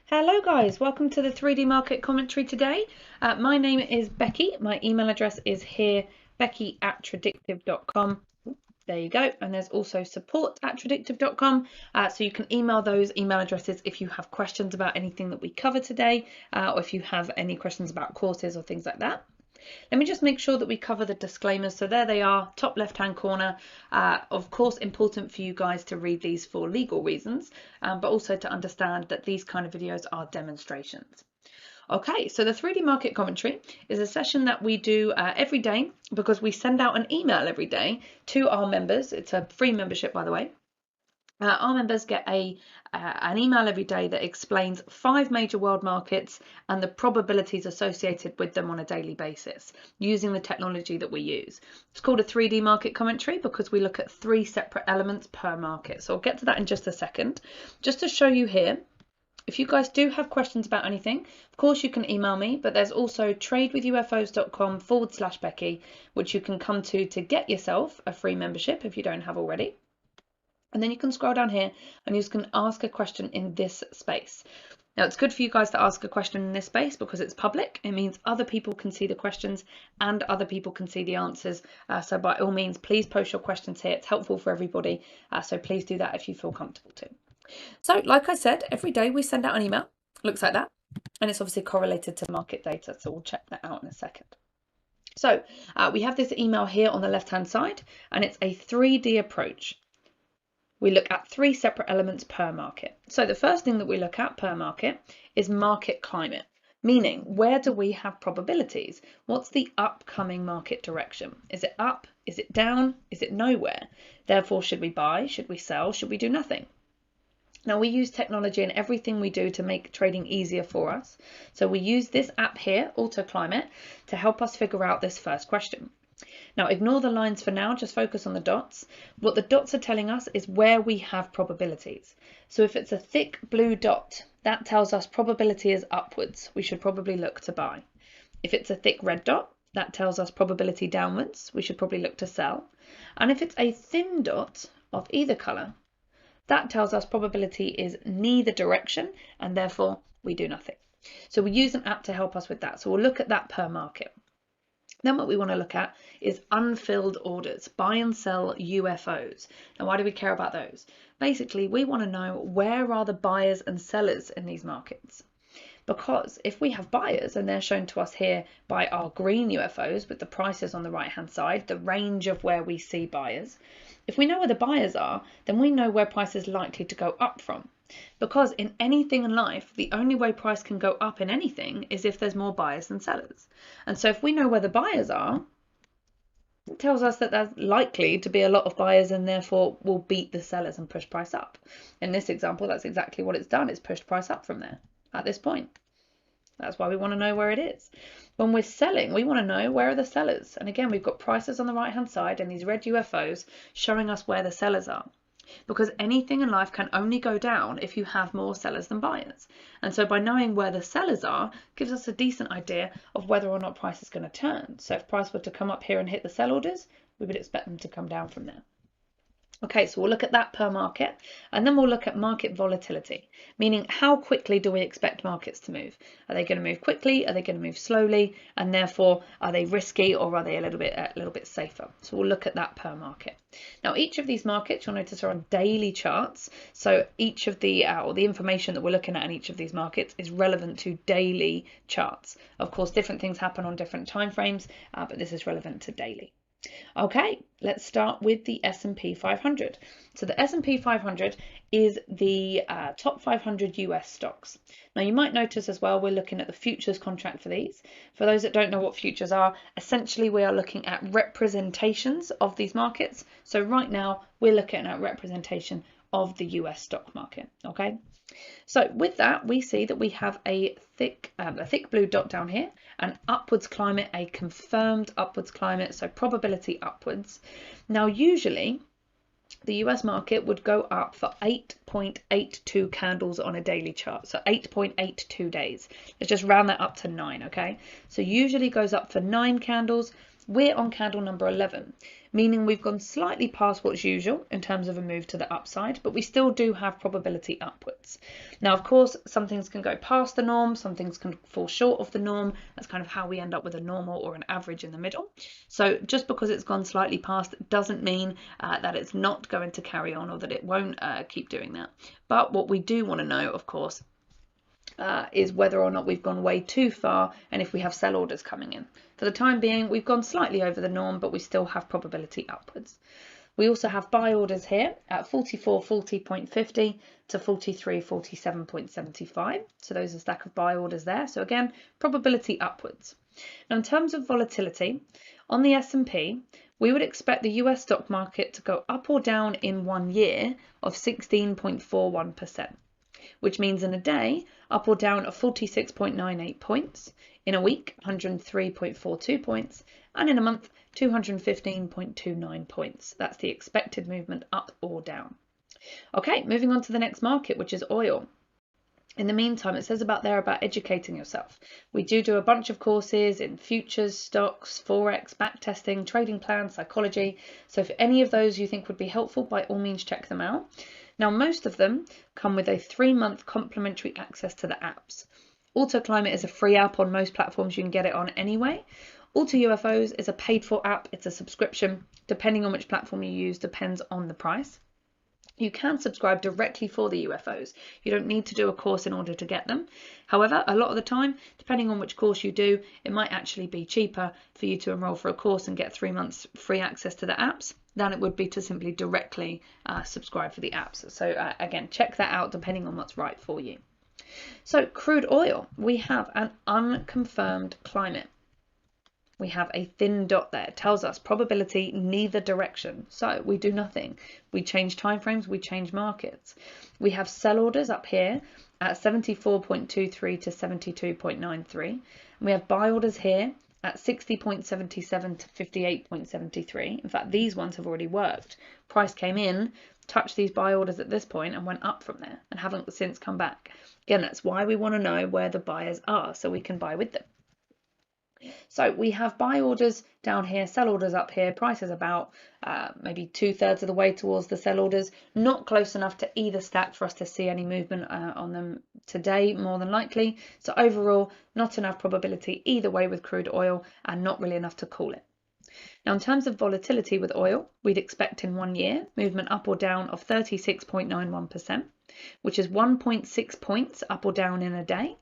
Hello guys, welcome to the 3D market commentary today. My name is Becky. My email address is here, becky@tradictive.com. There you go. And there's also support@tradictive.com. So you can email those email addresses if you have questions about anything that we cover today, or if you have any questions about courses or things like that. Let me just make sure that we cover the disclaimers. So there they are, top left hand corner. Of course, important for you guys to read these for legal reasons, but also to understand that these kind of videos are demonstrations. Okay, so the 3D market commentary is a session that we do every day because we send out an email every day to our members. It's a free membership, by the way. Our members get an email every day that explains 5 major world markets and the probabilities associated with them on a daily basis using the technology that we use. It's called a 3D market commentary because we look at 3 separate elements per market. So I'll get to that in just a second. Just to show you here, if you guys do have questions about anything, of course you can email me, but there's also tradewithufos.com/Becky, which you can come to get yourself a free membership if you don't have already. And then you can scroll down here and you can ask a question in this space. Now it's good for you guys to ask a question in this space because it's public. It means other people can see the questions and other people can see the answers. So by all means, please post your questions here. It's helpful for everybody. So please do that if you feel comfortable to. So like I said, every day we send out an email. Looks like that. And it's obviously correlated to market data. So we'll check that out in a second. So we have this email here on the left-hand side and it's a 3D approach. We look at 3 separate elements per market. So the first thing that we look at per market is market climate, meaning where do we have probabilities? What's the upcoming market direction? Is it up? Is it down? Is it nowhere? Therefore, should we buy? Should we sell? Should we do nothing? Now we use technology in everything we do to make trading easier for us. So we use this app here, AutoClimate, to help us figure out this first question. Now ignore the lines for now, just focus on the dots. What the dots are telling us is where we have probabilities. So if it's a thick blue dot, that tells us probability is upwards. We should probably look to buy. If it's a thick red dot, that tells us probability downwards. We should probably look to sell. And if it's a thin dot of either colour, that tells us probability is neither direction and therefore we do nothing. So we use an app to help us with that. So we'll look at that per market. Then what we want to look at is unfilled orders, buy and sell UFOs. Now, why do we care about those? Basically, we want to know where are the buyers and sellers in these markets. Because if we have buyers and they're shown to us here by our green UFOs with the prices on the right hand side, the range of where we see buyers, if we know where the buyers are, then we know where price is likely to go up from. Because in anything in life, the only way price can go up in anything is if there's more buyers than sellers. And so if we know where the buyers are, it tells us that there's likely to be a lot of buyers and therefore will beat the sellers and push price up. In this example, that's exactly what it's done. It's pushed price up from there at this point. That's why we want to know where it is. When we're selling, we want to know where are the sellers. And again, we've got prices on the right hand side and these red UFOs showing us where the sellers are. Because anything in life can only go down if you have more sellers than buyers. And so by knowing where the sellers are gives us a decent idea of whether or not price is going to turn. So if price were to come up here and hit the sell orders, we would expect them to come down from there. Okay, so we'll look at that per market, and then we'll look at market volatility, meaning how quickly do we expect markets to move? Are they going to move quickly? Are they going to move slowly? And therefore, are they risky or are they a little bit safer? So we'll look at that per market. Now, each of these markets, you'll notice, are on daily charts. So each of the or the information that we're looking at in each of these markets is relevant to daily charts. Of course, different things happen on different time frames, but this is relevant to daily. Okay, let's start with the S&P 500. So the S&P 500 is the top 500 US stocks. Now you might notice as well, we're looking at the futures contract for these. For those that don't know what futures are, essentially we are looking at representations of these markets. So right now we're looking at representation of the US stock market. Okay, so with that we see that we have a thick blue dot down here, an upwards climate, a confirmed upwards climate, so probability upwards. Now usually the US market would go up for 8.82 candles on a daily chart, so 8.82 days. Let's just round that up to 9, okay? So usually goes up for 9 candles. We're on candle number 11, meaning we've gone slightly past what's usual in terms of a move to the upside, but we still do have probability upwards. Now, of course, some things can go past the norm, some things can fall short of the norm. That's kind of how we end up with a normal or an average in the middle. So just because it's gone slightly past doesn't mean that it's not going to carry on or that it won't keep doing that. But what we do want to know, of course, is whether or not we've gone way too far and if we have sell orders coming in. For the time being, we've gone slightly over the norm, but we still have probability upwards. We also have buy orders here at 44.40.50 to 43.47.75. So those are a stack of buy orders there. So again, probability upwards. Now, in terms of volatility, on the S&P, we would expect the US stock market to go up or down in 1 year of 16.41%, which means in a day, up or down of 46.98 points, in a week, 103.42 points, and in a month, 215.29 points. That's the expected movement up or down. Okay, moving on to the next market, which is oil. In the meantime, it says about educating yourself. We do a bunch of courses in futures, stocks, forex, backtesting, trading plans, psychology. So if any of those you think would be helpful, by all means check them out. Now, most of them come with a 3-month complimentary access to the apps. AutoClimate is a free app on most platforms. You can get it on anyway. AutoUFOs is a paid for app. It's a subscription. Depending on which platform you use, depends on the price. You can subscribe directly for the UFOs. You don't need to do a course in order to get them. However, a lot of the time, depending on which course you do, it might actually be cheaper for you to enroll for a course and get 3 months free access to the apps than it would be to simply directly subscribe for the apps. So again, check that out depending on what's right for you. So crude oil, we have an unconfirmed climate. We have a thin dot there. It tells us probability neither direction. So we do nothing. We change timeframes, we change markets. We have sell orders up here at 74.23 to 72.93. And we have buy orders here at 60.77 to 58.73. In fact, these ones have already worked. Price came in, touched these buy orders at this point and went up from there and haven't since come back. Again, that's why we want to know where the buyers are so we can buy with them. So we have buy orders down here, sell orders up here, prices about maybe 2/3 of the way towards the sell orders, not close enough to either stack for us to see any movement on them today, more than likely. So overall, not enough probability either way with crude oil and not really enough to call it. Now, in terms of volatility with oil, we'd expect in 1 year movement up or down of 36.91%, which is 1.6 points up or down in a day,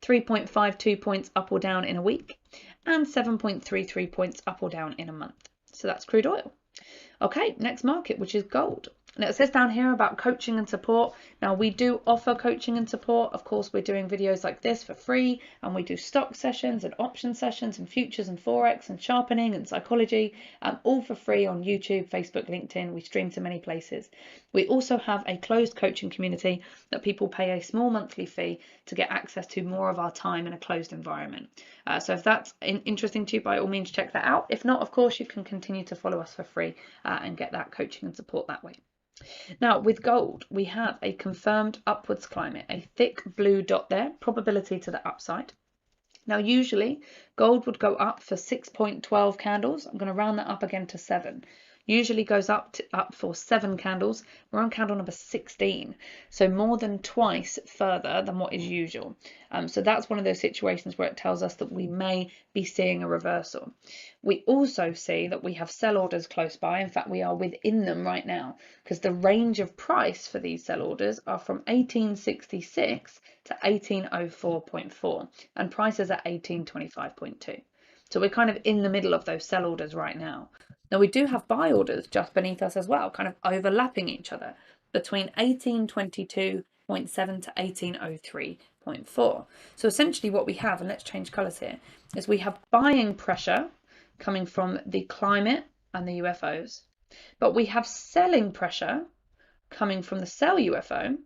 3.52 points up or down in a week, and 7.33 points up or down in a month. So that's crude oil. Okay, next market, which is gold. Now, it says down here about coaching and support. Now, we do offer coaching and support. Of course, we're doing videos like this for free, and we do stock sessions and option sessions and futures and forex and sharpening and psychology, all for free on YouTube, Facebook, LinkedIn. We stream to many places. We also have a closed coaching community that people pay a small monthly fee to get access to more of our time in a closed environment. So if that's interesting to you, by all means, check that out. If not, of course, you can continue to follow us for free and get that coaching and support that way. Now, with gold, we have a confirmed upwards climate, a thick blue dot there, probability to the upside. Now, usually gold would go up for 6.12 candles. I'm going to round that up again to 7. Usually goes up for 7 candles. We're on candle number 16, so more than twice further than what is usual. So that's one of those situations where it tells us that we may be seeing a reversal. We also see that we have sell orders close by. In fact, we are within them right now because the range of price for these sell orders are from 1866 to 1804.4 and prices at 1825.2. So we're kind of in the middle of those sell orders right now. Now, we do have buy orders just beneath us as well, kind of overlapping each other between 1822.7 to 1803.4. So essentially what we have, and let's change colours here, is we have buying pressure coming from the climate and the UFOs, but we have selling pressure coming from the sell UFO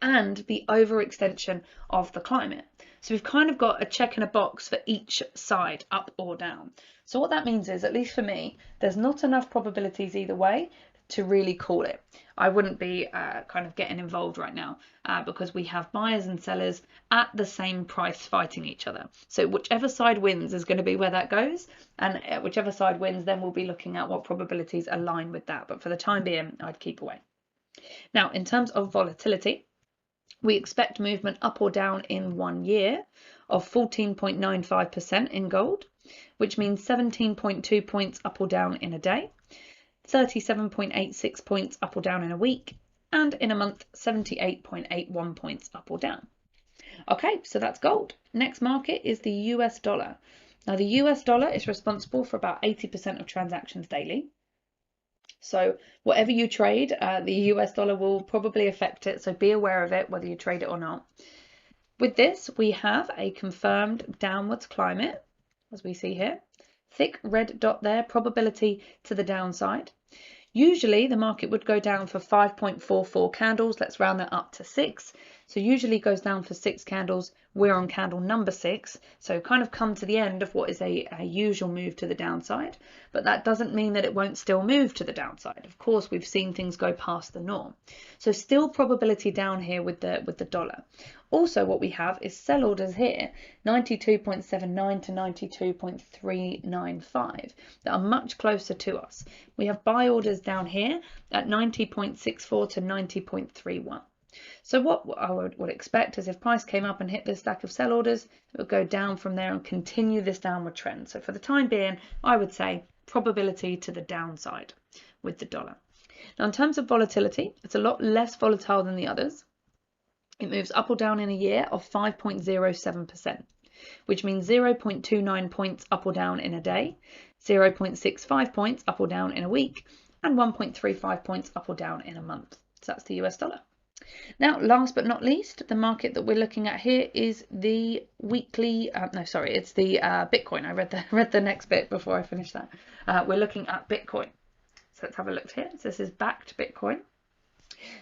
and the overextension of the climate. So we've kind of got a check in a box for each side, up or down. So what that means is, at least for me, there's not enough probabilities either way. to really call it. I wouldn't be kind of getting involved right now because we have buyers and sellers at the same price fighting each other. So whichever side wins is going to be where that goes, and whichever side wins, then we'll be looking at what probabilities align with that. But for the time being, I'd keep away. Now, in terms of volatility, we expect movement up or down in 1 year of 14.95% in gold, which means 17.2 points up or down in a day, 37.86 points up or down in a week, and in a month, 78.81 points up or down. Okay, so that's gold. Next market is the US dollar. Now, the US dollar is responsible for about 80% of transactions daily. So whatever you trade, the US dollar will probably affect it. So be aware of it, whether you trade it or not. With this, we have a confirmed downwards climate, as we see here. Thick red dot there, probability to the downside. Usually the market would go down for 5.44 candles. Let's round that up to 6. So usually goes down for 6 candles. We're on candle number 6. So kind of come to the end of what is a usual move to the downside. But that doesn't mean that it won't still move to the downside. Of course, we've seen things go past the norm. So still probability down here with the dollar. Also, what we have is sell orders here, 92.79 to 92.395, that are much closer to us. We have buy orders down here at 90.64 to 90.31. So what I would expect is if price came up and hit this stack of sell orders, it would go down from there and continue this downward trend. So for the time being, I would say probability to the downside with the dollar. Now, in terms of volatility, it's a lot less volatile than the others. It moves up or down in a year of 5.07%, which means 0.29 points up or down in a day, 0.65 points up or down in a week, and 1.35 points up or down in a month. So that's the US dollar. Now, last but not least, the market that we're looking at here is the weekly, it's the Bitcoin. I read the next bit before I finish that. We're looking at Bitcoin. So let's have a look here. So this is backed Bitcoin.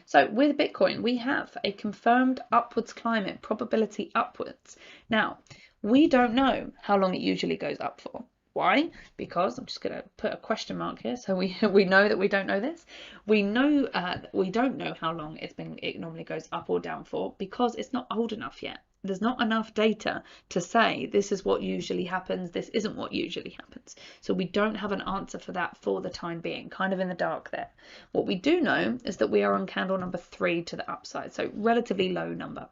So with Bitcoin, we have a confirmed upwards climate, probability upwards. Now, we don't know how long it usually goes up for. Why? Because I'm just going to put a question mark here, so we know that we don't know this. We know we don't know how long it normally goes up or down for because it's not old enough yet. There's not enough data to say this is what usually happens, this isn't what usually happens. So we don't have an answer for that for the time being, kind of in the dark there. What we do know is that we are on candle number 3 to the upside, so relatively low number.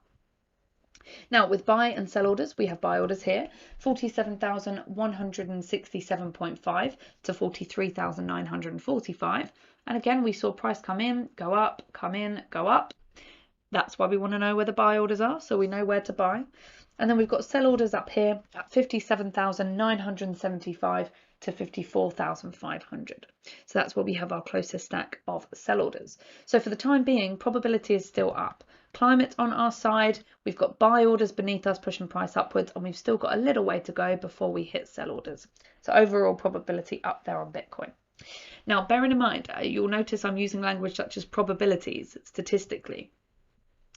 Now, with buy and sell orders, we have buy orders here, 47,167.5 to 43,945. And again, we saw price come in, go up, come in, go up. That's why we want to know where the buy orders are, so we know where to buy. And then we've got sell orders up here at 57,975 to 54,500. So that's where we have our closest stack of sell orders. So for the time being, probability is still up. Climate on our side, we've got buy orders beneath us pushing price upwards, and we've still got a little way to go before we hit sell orders. So overall probability up there on Bitcoin. Now, bearing in mind, you'll notice I'm using language such as probabilities statistically.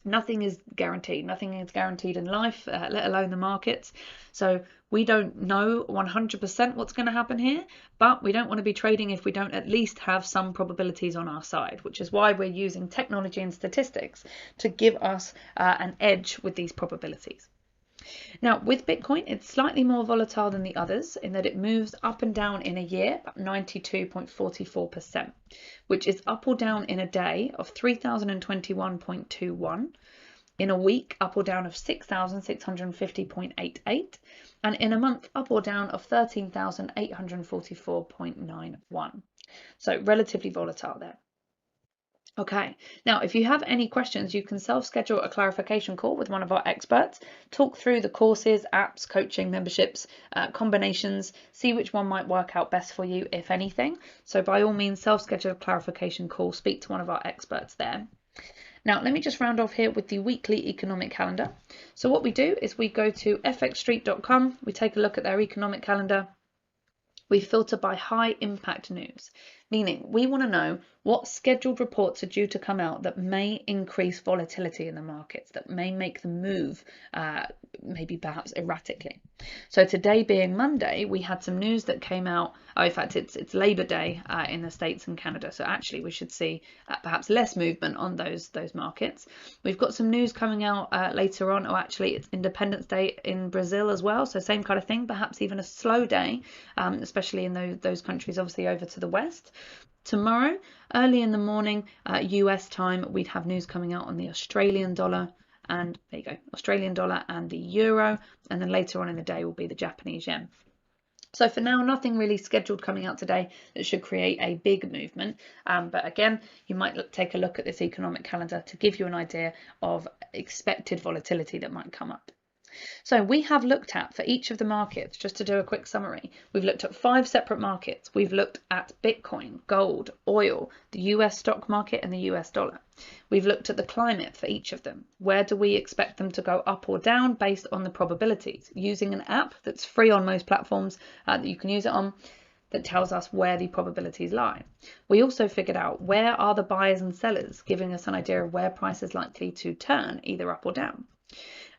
Nothing is guaranteed. Nothing is guaranteed in life, let alone the markets. So we don't know 100% what's going to happen here, but we don't want to be trading if we don't at least have some probabilities on our side, which is why we're using technology and statistics to give us an edge with these probabilities. Now, with Bitcoin, it's slightly more volatile than the others in that it moves up and down in a year, about 92.44%, which is up or down in a day of 3,021.21, in a week up or down of 6,650.88, and in a month up or down of 13,844.91. So relatively volatile there. Okay, now if you have any questions, you can self-schedule a clarification call with one of our experts, talk through the courses, apps, coaching, memberships, combinations, see which one might work out best for you, if anything. So by all means, self-schedule a clarification call, speak to one of our experts there. Now, let me just round off here with the weekly economic calendar. So what we do is we go to fxstreet.com, we take a look at their economic calendar. We filter by high impact news. meaning we want to know what scheduled reports are due to come out that may increase volatility in the markets, that may make them move maybe perhaps erratically. So today being Monday, we had some news that came out. Oh, in fact, it's Labour Day in the States and Canada. So actually we should see perhaps less movement on those markets. We've got some news coming out later on. Oh, actually it's Independence Day in Brazil as well. So same kind of thing, perhaps even a slow day, especially in those countries obviously over to the west. Tomorrow, early in the morning, US time, we'd have news coming out on the Australian dollar, and there you go, Australian dollar and the euro, and then later on in the day will be the Japanese yen. So for now, nothing really scheduled coming out today that should create a big movement. But again, you might take a look at this economic calendar to give you an idea of expected volatility that might come up. So we have looked at, for each of the markets, just to do a quick summary, we've looked at 5 separate markets. We've looked at Bitcoin, gold, oil, the US stock market and the US dollar. We've looked at the climate for each of them. Where do we expect them to go up or down based on the probabilities, using an app that's free on most platforms that you can use it on, that tells us where the probabilities lie. We also figured out where are the buyers and sellers, giving us an idea of where price is likely to turn, either up or down.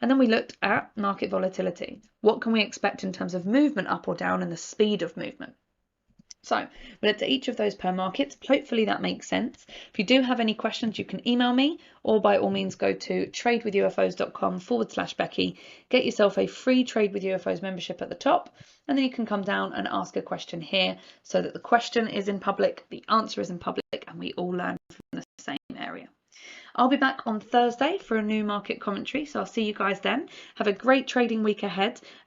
And then we looked at market volatility. What can we expect in terms of movement up or down and the speed of movement? So we looked at each of those per market. Hopefully that makes sense. If you do have any questions, you can email me, or by all means go to tradewithufos.com/Becky. Get yourself a free Trade with UFOs membership at the top, and then you can come down and ask a question here so that the question is in public, the answer is in public, and we all learn from the same area. I'll be back on Thursday for a new market commentary, so I'll see you guys then. Have a great trading week ahead.